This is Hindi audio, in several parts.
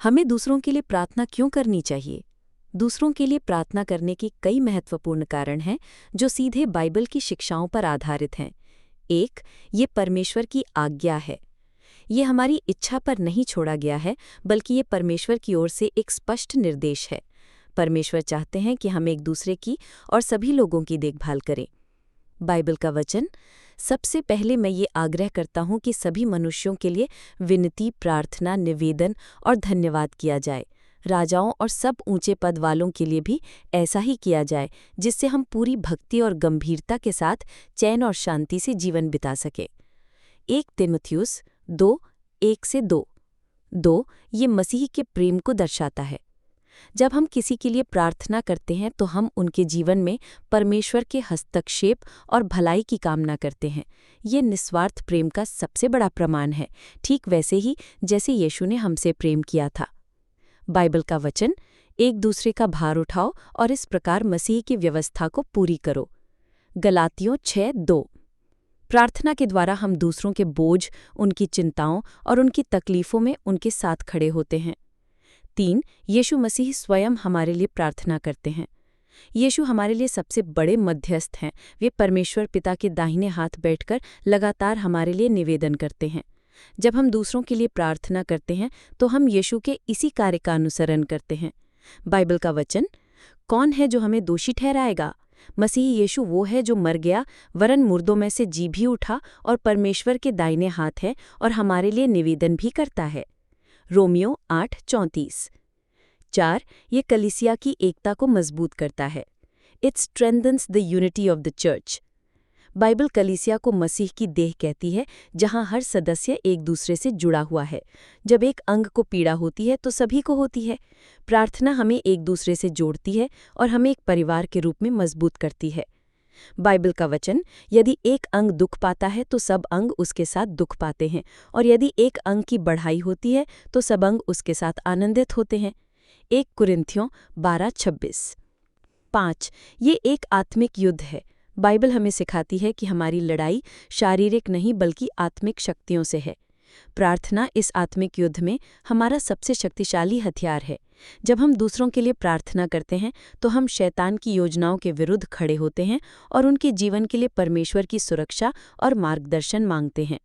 हमें दूसरों के लिए प्रार्थना क्यों करनी चाहिए? दूसरों के लिए प्रार्थना करने के कई महत्वपूर्ण कारण हैं जो सीधे बाइबल की शिक्षाओं पर आधारित हैं। एक, ये परमेश्वर की आज्ञा है। ये हमारी इच्छा पर नहीं छोड़ा गया है, बल्कि ये परमेश्वर की ओर से एक स्पष्ट निर्देश है। परमेश्वर चाहते हैं कि हम एक दूसरे की और सभी लोगों की देखभाल करें। बाइबल का वचन, सबसे पहले मैं ये आग्रह करता हूँ कि सभी मनुष्यों के लिए विनती, प्रार्थना, निवेदन और धन्यवाद किया जाए। राजाओं और सब ऊंचे पद वालों के लिए भी ऐसा ही किया जाए, जिससे हम पूरी भक्ति और गंभीरता के साथ चैन और शांति से जीवन बिता सके। 1 तीमुथियुस 2:1-2 ये मसीह के प्रेम को दर्शाता है। जब हम किसी के लिए प्रार्थना करते हैं तो हम उनके जीवन में परमेश्वर के हस्तक्षेप और भलाई की कामना करते हैं। ये निस्वार्थ प्रेम का सबसे बड़ा प्रमाण है, ठीक वैसे ही जैसे यीशु ने हमसे प्रेम किया था। बाइबल का वचन, एक दूसरे का भार उठाओ और इस प्रकार मसीह की व्यवस्था को पूरी करो। गलातियों 6:2 प्रार्थना के द्वारा हम दूसरों के बोझ, उनकी चिंताओं और उनकी तकलीफ़ों में उनके साथ खड़े होते हैं। 3, यीशु मसीह स्वयं हमारे लिए प्रार्थना करते हैं। यीशु हमारे लिए सबसे बड़े मध्यस्थ हैं। वे परमेश्वर पिता के दाहिने हाथ बैठकर लगातार हमारे लिए निवेदन करते हैं। जब हम दूसरों के लिए प्रार्थना करते हैं तो हम यीशु के इसी कार्य का अनुसरण करते हैं। बाइबल का वचन, कौन है जो हमें दोषी ठहराएगा? मसीह यीशु वो है जो मर गया, वरन मुर्दों में से जी भी उठा और परमेश्वर के दाहिने हाथ है और हमारे लिए निवेदन भी करता है। रोमियो 8:34 4, ये कलीसिया की एकता को मजबूत करता है। It strengthens the unity of the church. Bible कलीसिया को मसीह की देह कहती है, जहां हर सदस्य एक दूसरे से जुड़ा हुआ है। जब एक अंग को पीड़ा होती है तो सभी को होती है। प्रार्थना हमें एक दूसरे से जोड़ती है और हमें एक परिवार के रूप में मजबूत करती है। बाइबल का वचन, यदि एक अंग दुख पाता है तो सब अंग उसके साथ दुख पाते हैं, और यदि एक अंग की बढ़ाई होती है तो सब अंग उसके साथ आनंदित होते हैं। 1 कुरिन्थियों 12:26 5, ये एक आत्मिक युद्ध है। बाइबल हमें सिखाती है कि हमारी लड़ाई शारीरिक नहीं बल्कि आत्मिक शक्तियों से है। प्रार्थना इस आत्मिक युद्ध में हमारा सबसे शक्तिशाली हथियार है। जब हम दूसरों के लिए प्रार्थना करते हैं तो हम शैतान की योजनाओं के विरुद्ध खड़े होते हैं और उनके जीवन के लिए परमेश्वर की सुरक्षा और मार्गदर्शन मांगते हैं।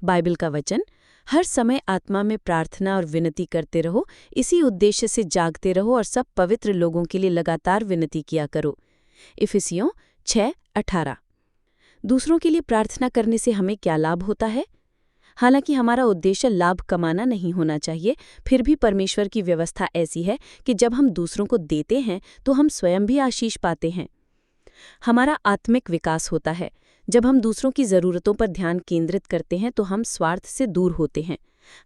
बाइबल का वचन, हर समय आत्मा में प्रार्थना और विनती करते रहो, इसी उद्देश्य से जागते रहो और सब पवित्र लोगों के लिए लगातार विनती किया करो। इफिसियों 6:18 दूसरों के लिए प्रार्थना करने से हमें क्या लाभ होता है? हालांकि हमारा उद्देश्य लाभ कमाना नहीं होना चाहिए, फिर भी परमेश्वर की व्यवस्था ऐसी है कि जब हम दूसरों को देते हैं तो हम स्वयं भी आशीष पाते हैं। हमारा आत्मिक विकास होता है। जब हम दूसरों की ज़रूरतों पर ध्यान केंद्रित करते हैं तो हम स्वार्थ से दूर होते हैं।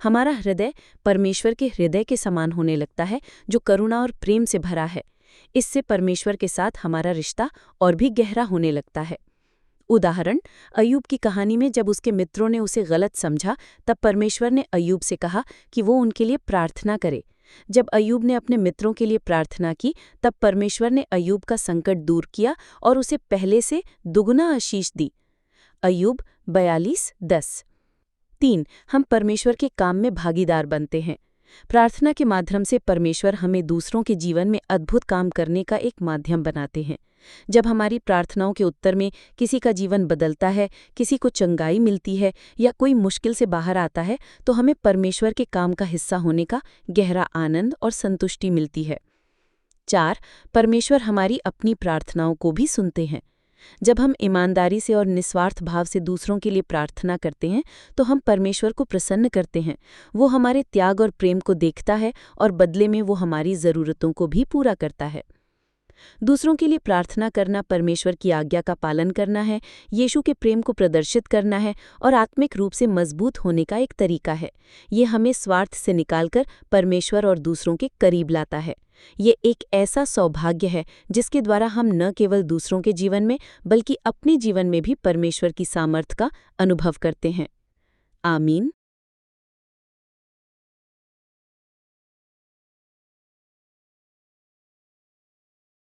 हमारा हृदय परमेश्वर के हृदय के समान होने लगता है, जो करुणा और प्रेम से भरा है। इससे परमेश्वर के साथ हमारा रिश्ता और भी गहरा होने लगता है। उदाहरण, अय्यूब की कहानी में जब उसके मित्रों ने उसे गलत समझा, तब परमेश्वर ने अय्यूब से कहा कि वो उनके लिए प्रार्थना करे। जब अय्यूब ने अपने मित्रों के लिए प्रार्थना की, तब परमेश्वर ने अय्यूब का संकट दूर किया और उसे पहले से दुगुना आशीष दी। अय्यूब 42:10 3, हम परमेश्वर के काम में भागीदार बनते हैं। प्रार्थना के माध्यम से परमेश्वर हमें दूसरों के जीवन में अद्भुत काम करने का एक माध्यम बनाते हैं। जब हमारी प्रार्थनाओं के उत्तर में किसी का जीवन बदलता है, किसी को चंगाई मिलती है या कोई मुश्किल से बाहर आता है, तो हमें परमेश्वर के काम का हिस्सा होने का गहरा आनंद और संतुष्टि मिलती है। 4, परमेश्वर हमारी अपनी प्रार्थनाओं को भी सुनते हैं। जब हम ईमानदारी से और निस्वार्थ भाव से दूसरों के लिए प्रार्थना करते हैं तो हम परमेश्वर को प्रसन्न करते हैं। वो हमारे त्याग और प्रेम को देखता है और बदले में वो हमारी ज़रूरतों को भी पूरा करता है। दूसरों के लिए प्रार्थना करना परमेश्वर की आज्ञा का पालन करना है, यीशु के प्रेम को प्रदर्शित करना है और आत्मिक रूप से मजबूत होने का एक तरीका है। ये हमें स्वार्थ से निकालकर परमेश्वर और दूसरों के करीब लाता है। ये एक ऐसा सौभाग्य है जिसके द्वारा हम न केवल दूसरों के जीवन में बल्कि अपने जीवन में भी परमेश्वर की सामर्थ्य का अनुभव करते हैं। आमीन।